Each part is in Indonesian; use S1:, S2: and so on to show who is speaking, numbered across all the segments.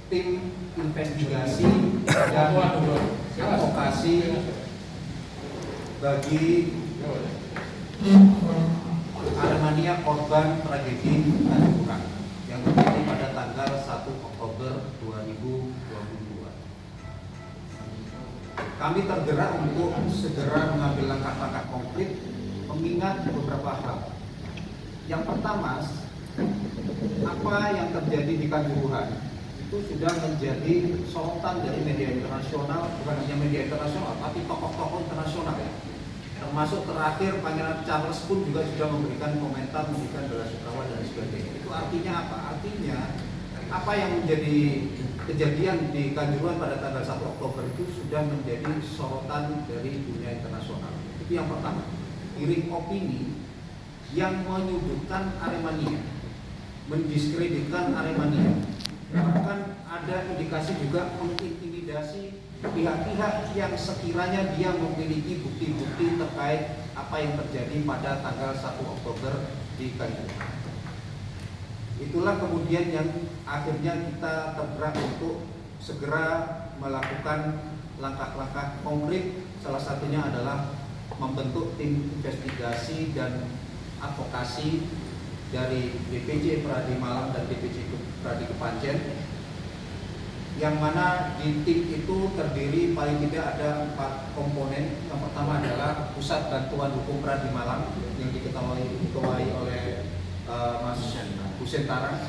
S1: tim investigasi dan advokasi bagi Aremania korban tragedi Kanjuruhan yang terjadi pada tanggal 1 Oktober 2022. Kami tergerak untuk segera mengambil langkah-langkah konkret mengingat beberapa hal. Yang pertama, apa yang terjadi di Kanjuruhan itu sudah menjadi sorotan dari media internasional, bukan hanya media internasional, tapi tokoh-tokoh internasional. Termasuk terakhir Pangeran Charles pun juga sudah memberikan komentar, memberikan belasungkawa dan sebagainya. Itu artinya apa? Artinya apa yang menjadi kejadian di Kanjuruhan pada tanggal 1 Oktober itu sudah menjadi sorotan dari dunia internasional. Itu yang pertama. Giring opini yang menyudutkan Aremania, mendiskreditkan Aremania, bahkan ada indikasi juga mengintimidasi pihak-pihak yang sekiranya dia memiliki bukti-bukti terkait apa yang terjadi pada tanggal 1 Oktober di Kanjuruhan. Itulah kemudian yang akhirnya kita tergerak untuk segera melakukan langkah-langkah konkret. Salah satunya adalah membentuk tim investigasi dan advokasi dari DPC Pradi Malang dan DPC Pradi Kepanjen, yang mana di tim itu terdiri paling tidak ada 4 komponen. Yang pertama adalah Pusat Bantuan Hukum Pradi Malang yang diketuai oleh Mas Husein Tarang.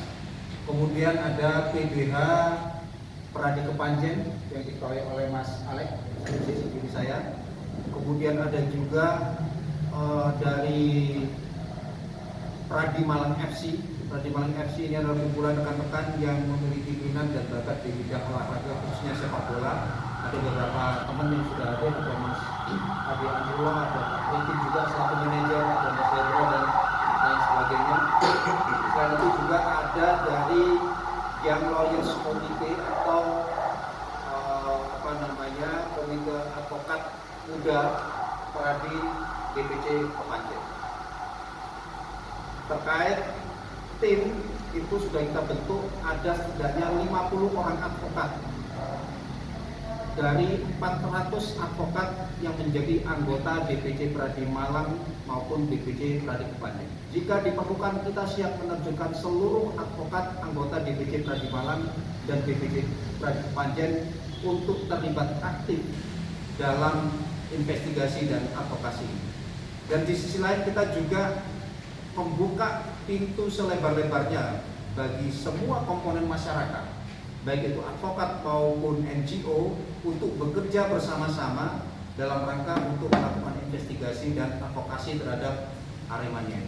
S1: Kemudian ada PBH Pradi Kepanjen yang diketuai oleh Mas Alek, seperti saya. Kemudian ada juga dari Pradi Malang FC. Pradi Malang FC ini adalah kumpulan rekan-rekan yang memiliki minat dan bakat di bidang olahraga, khususnya sepak bola. Ada beberapa teman yang sudah ada Mas Adi Anjurwa, ada Ricky juga selaku manajer, ada Mas Hendro dan lain sebagainya. Selain itu juga ada dari yang Lawyers Committee atau Komite Advokat Muda Pradi DPC Kepanjen. Terkait tim itu sudah kita bentuk, ada setidaknya 50 orang advokat dari 400 advokat yang menjadi anggota DPC Pradi Malang maupun DPC Pradi Kepanjen. Jika diperlukan, kita siap menerjunkan seluruh advokat anggota DPC Pradi Malang dan DPC Pradi Kepanjen untuk terlibat aktif dalam investigasi dan advokasi. Dan di sisi lain kita juga membuka pintu selebar-lebarnya bagi semua komponen masyarakat, baik itu advokat maupun NGO, untuk bekerja bersama-sama dalam rangka untuk melakukan investigasi dan advokasi terhadap Aremania.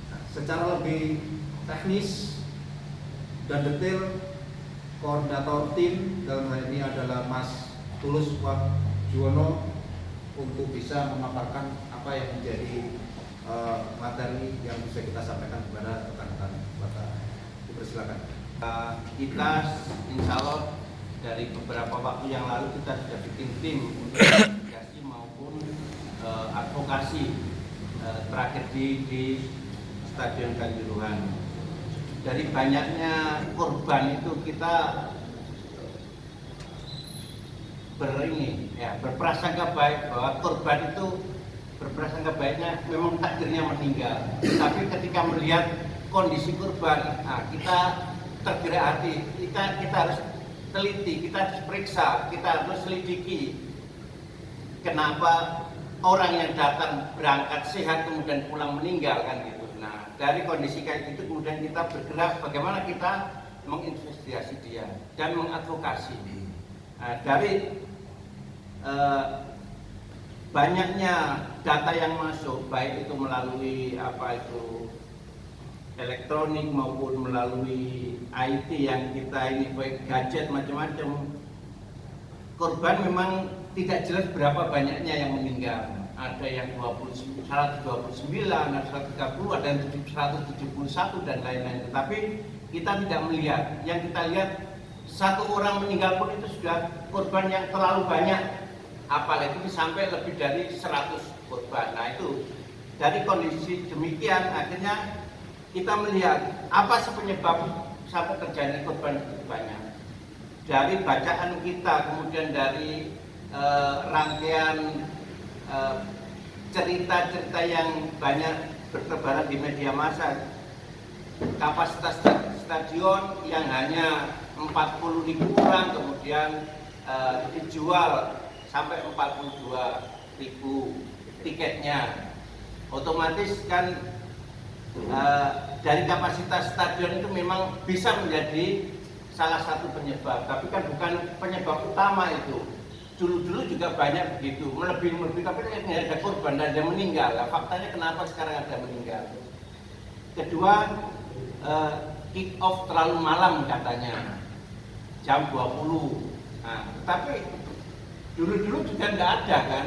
S1: Nah, secara lebih teknis dan detail, koordinator tim dalam hal ini adalah Mas Tulus Juwono untuk bisa memaparkan apa yang menjadi materi yang bisa kita sampaikan kepada rekan-rekan Bapak. Dipersilakan.
S2: Kita insya Allah dari beberapa waktu yang lalu kita sudah bikin tim untuk investigasi maupun advokasi tragedi di Stadion Kanjuruhan. Dari banyaknya korban itu kita berprasangka baik bahwa korban itu berprasangka baiknya memang takdirnya meninggal. Tapi ketika melihat kondisi korban, kita tergerak hati. Kita harus teliti, kita harus periksa, kita harus selidiki kenapa orang yang datang berangkat sehat kemudian pulang meninggal kan gitu. Nah, dari kondisi kayak gitu kemudian kita bergerak bagaimana kita menginvestigasi dia dan mengadvokasi. Nah, dari banyaknya data yang masuk, baik itu melalui elektronik maupun melalui IT yang kita ini baik gadget macam-macam, korban memang tidak jelas berapa banyaknya yang meninggal. Ada yang 129, ada 130, ada yang 171 dan lain-lain. Tetapi kita tidak melihat. Yang kita lihat satu orang meninggal pun itu sudah korban yang terlalu banyak. Apalagi sampai lebih dari 100 korban. Nah itu dari kondisi demikian akhirnya kita melihat apa penyebab sampai terjadi korban begitu banyak. dari bacaan kita, kemudian dari rangkaian cerita-cerita yang banyak bertebaran di media massa, kapasitas stadion yang hanya 40.000 orang kemudian dijual sampai 42.000 tiketnya, otomatis kan dari kapasitas stadion itu memang bisa menjadi salah satu penyebab, tapi kan bukan penyebab utama itu. Dulu juga banyak begitu, melebih-lebih, tapi tidak ada korban dan ada meninggal. Nah, faktanya kenapa sekarang ada meninggal? Kedua, kick off terlalu malam katanya, jam 20. Nah, tapi dulu juga tidak ada kan,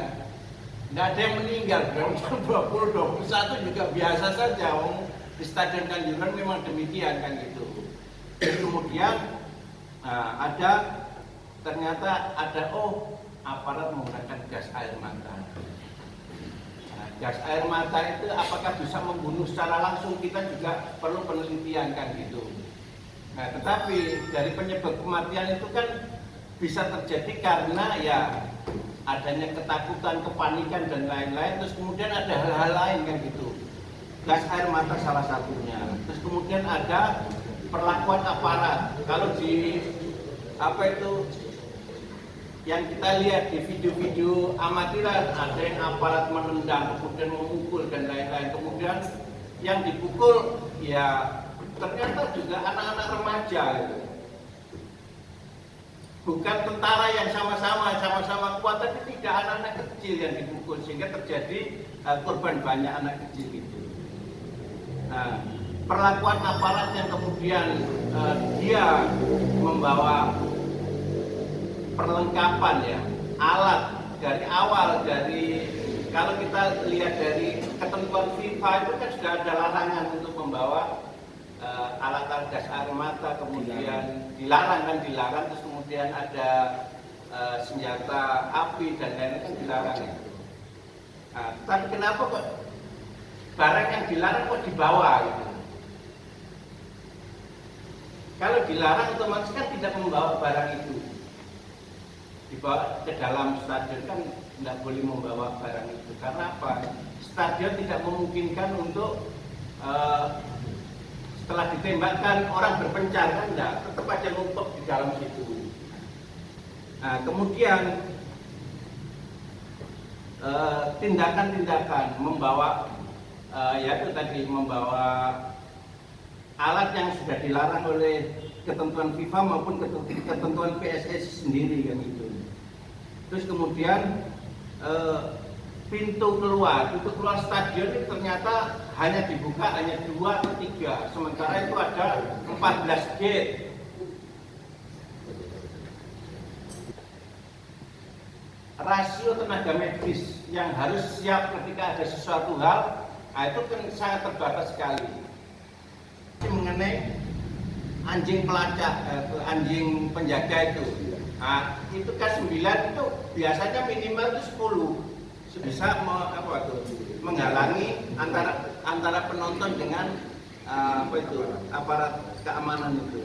S2: tidak ada yang meninggal. Jam 20, 21 juga biasa saja. Di Stadion Kanjuruhan memang demikian kan gitu. Kemudian ternyata ada aparat menggunakan gas air mata. Nah, gas air mata itu apakah bisa membunuh secara langsung, kita juga perlu penelitian kan gitu. Nah, tetapi dari penyebab kematian itu kan bisa terjadi karena ya adanya ketakutan, kepanikan dan lain-lain. Terus kemudian ada hal-hal lain kan gitu. Gas air mata salah satunya. Terus kemudian ada perlakuan aparat. Kalau di yang kita lihat di video-video amatiran, ada yang aparat menendang, kemudian memukul dan lain-lain. Kemudian yang dipukul ya ternyata juga anak-anak remaja gitu. Bukan tentara yang sama-sama kuat, tapi tidak anak-anak kecil yang dipukul, sehingga terjadi korban banyak anak kecil itu. Nah, perlakuan aparat yang kemudian dia membawa perlengkapan ya, alat dari awal, kalau kita lihat dari ketentuan FIFA itu kan sudah ada larangan untuk membawa alat gas air mata, kemudian dilarang, terus kemudian ada senjata api dan lain-lain kan dilarang itu. Nah, tapi kenapa kok barang yang dilarang kok dibawa gitu? Kalau dilarang otomatis kan tidak membawa barang itu. Dibawa ke dalam stadion kan tidak boleh membawa barang itu. Karena apa? Stadion tidak memungkinkan untuk setelah ditembakkan orang berpencar kan enggak, tetap aja numpuk di dalam situ. Nah, kemudian tindakan-tindakan membawa yaitu tadi membawa alat yang sudah dilarang oleh ketentuan FIFA maupun ketentuan PSSI sendiri kan itu. Terus kemudian pintu keluar stadion itu ternyata hanya dibuka hanya 2 atau 3, sementara itu ada 14 gate. Rasio tenaga medis yang harus siap ketika ada sesuatu hal, itu kan sangat terbatas sekali. Mengenai anjing pelacak, anjing penjaga itu, nah, itu K9 itu biasanya minimal itu 10, bisa menghalangi antara penonton dengan aparat keamanan itu.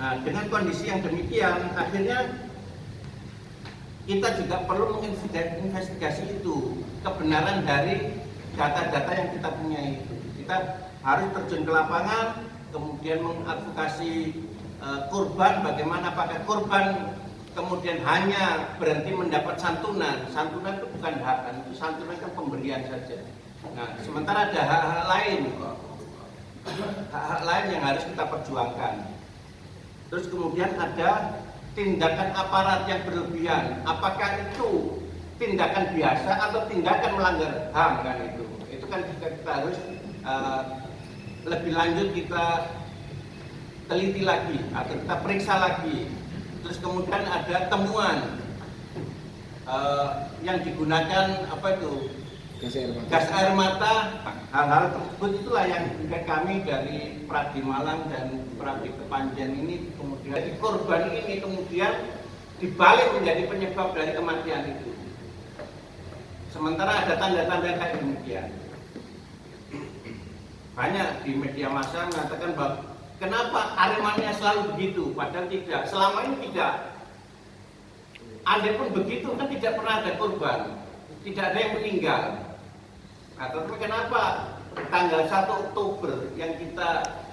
S2: Nah, dengan kondisi yang demikian, akhirnya kita juga perlu menginvestigasi itu, kebenaran dari data-data yang kita punya itu. Kita harus terjun ke lapangan, kemudian mengadvokasi korban, bagaimana apakah korban kemudian hanya berhenti mendapat santunan. Santunan itu bukan hak, kan? Itu santunan kan pemberian saja. Nah, sementara ada hak-hak lain yang harus kita perjuangkan. Terus kemudian ada tindakan aparat yang berlebihan. Apakah itu tindakan biasa atau tindakan melanggar HAM kan itu? Itu kan kita harus lebih lanjut kita teliti lagi atau kita periksa lagi. Terus kemudian ada temuan yang digunakan gas air mata. Hal-hal tersebut itulah yang juga kami dari Pradi Malang dan Pradi Kepanjen ini kemudian dari korban ini kemudian dibalik menjadi penyebab dari kematian itu. Sementara ada tanda-tanda kayak demikian. Banyak di media massa mengatakan bahwa Kenapa Aremania selalu begitu? Padahal tidak, selama ini tidak. Andai pun begitu kan tidak pernah ada korban, tidak ada yang meninggal. Nah, tapi kenapa tanggal 1 Oktober yang kita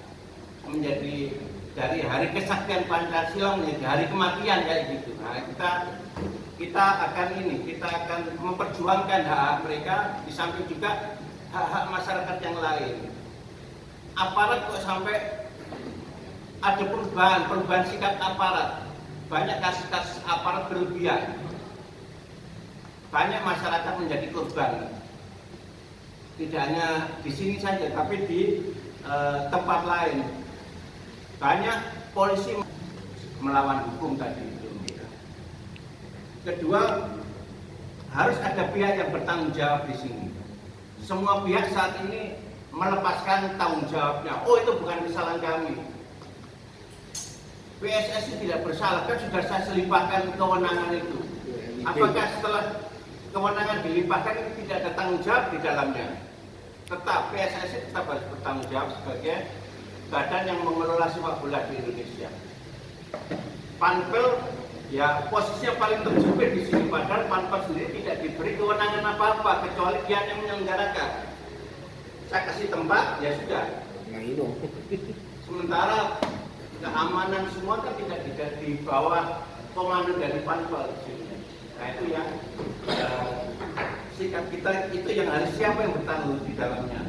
S2: menjadi dari hari kesaktian Pancasila menjadi hari kematian kayak gitu. Nah, kita akan memperjuangkan hak-hak mereka, di samping juga hak-hak masyarakat yang lain. Aparat kok sampai ada perubahan sikap aparat, banyak kasus-kasus aparat berlebihan, banyak masyarakat menjadi korban. Tidak hanya di sini saja, tapi di tempat lain banyak polisi melawan hukum tadi itu. Kedua, harus ada pihak yang bertanggung jawab di sini. Semua pihak saat ini melepaskan tanggung jawabnya. Oh, itu bukan kesalahan kami. PSSI tidak bersalah, kan sudah saya selimpahkan kewenangan itu. Apakah setelah kewenangan dilimpahkan ini tidak ada tanggung jawab di dalamnya? Tetap PSSI tetap harus bertanggung jawab sebagai badan yang mengelola sepak bola di Indonesia. Panpel ya posisinya paling terjepit di sini, padahal Panpel sendiri tidak diberi kewenangan apa-apa kecuali dia yang menyelenggarakan. Saya kasih tempat, ya sudah. Sementara keamanan semua kan tidak di bawah komando dari Panpel. Nah itu yang sikap kita itu yang harus siapa yang bertanggung di dalamnya.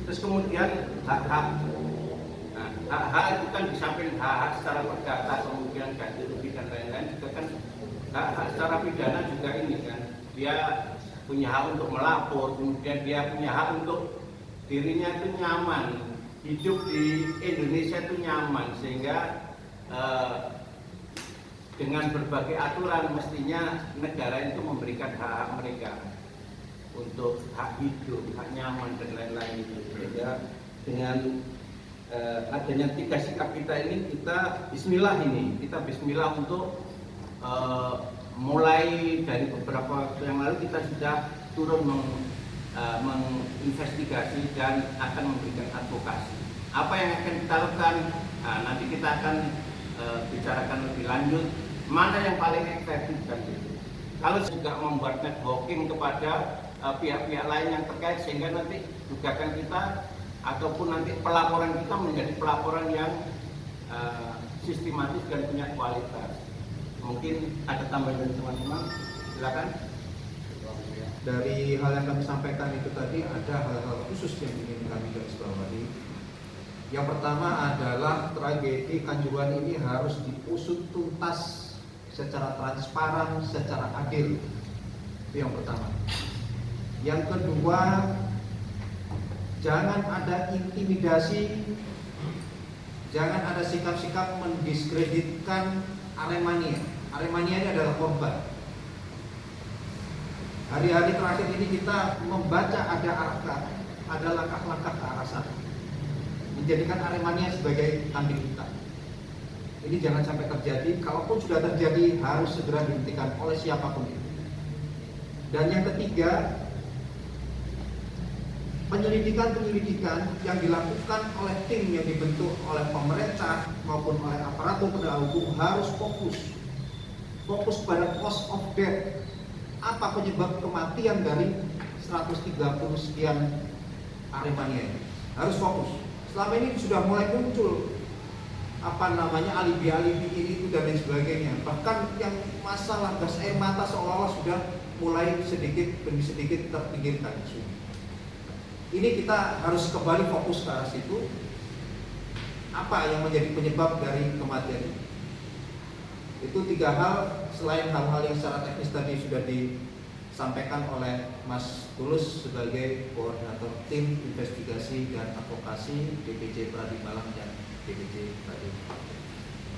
S2: Terus kemudian hak-hak itu kan di samping hak-hak secara perdata, kemudian ganti rugi dan lain-lain juga kan hak-hak secara pidana juga ini kan. Dia punya hak untuk melapor, kemudian dia punya hak untuk dirinya itu nyaman, hidup di Indonesia itu nyaman, sehingga dengan berbagai aturan mestinya negara itu memberikan hak-hak mereka untuk hak hidup, hak nyaman dan lain-lain itu. Sehingga dengan adanya 3 sikap kita ini, kita bismillah untuk mulai dari beberapa waktu yang lalu kita sudah turun menginvestigasi dan akan memberikan advokasi. Apa yang akan kita lakukan? Nah, nanti kita akan bicarakan lebih lanjut mana yang paling efektif dan itu. Kalau juga membuat networking kepada pihak-pihak lain yang terkait, sehingga nanti gugatan kita ataupun nanti pelaporan kita menjadi pelaporan yang sistematis dan punya kualitas. Mungkin ada tambahan dari teman-teman, silakan.
S1: Dari hal yang kami sampaikan itu tadi, ada hal-hal khusus yang ingin kami garis bawahi. Yang pertama adalah tragedi Kanjuruhan ini harus diusut tuntas secara transparan, secara adil. Itu yang pertama. Yang kedua, jangan ada intimidasi, jangan ada sikap-sikap mendiskreditkan Aremania. Aremania ini adalah korban. Hari-hari terakhir ini kita membaca ada langkah-langkah ke arah sana, menjadikan Aremania sebagai kambing hitam. Ini jangan sampai terjadi. Kalaupun sudah terjadi, harus segera dihentikan oleh siapapun itu. Dan yang ketiga, penyelidikan yang dilakukan oleh tim yang dibentuk oleh pemerintah maupun oleh aparatur penegak hukum harus fokus pada cause of death. Apa penyebab kematian dari 130 sekian Aremania ini? Harus fokus. Selama ini sudah mulai muncul alibi-alibi ini itu dan lain sebagainya. Bahkan yang masalah gas air mata seolah-olah sudah mulai sedikit demi sedikit terpinggirkan. Ini kita harus kembali fokus ke arah situ. Apa yang menjadi penyebab dari kematian ini? Itu 3 hal, selain hal-hal yang secara teknis tadi sudah disampaikan oleh Mas Tulus sebagai koordinator tim investigasi dan advokasi DPJ Pradi Malang dan DPJ Pradi.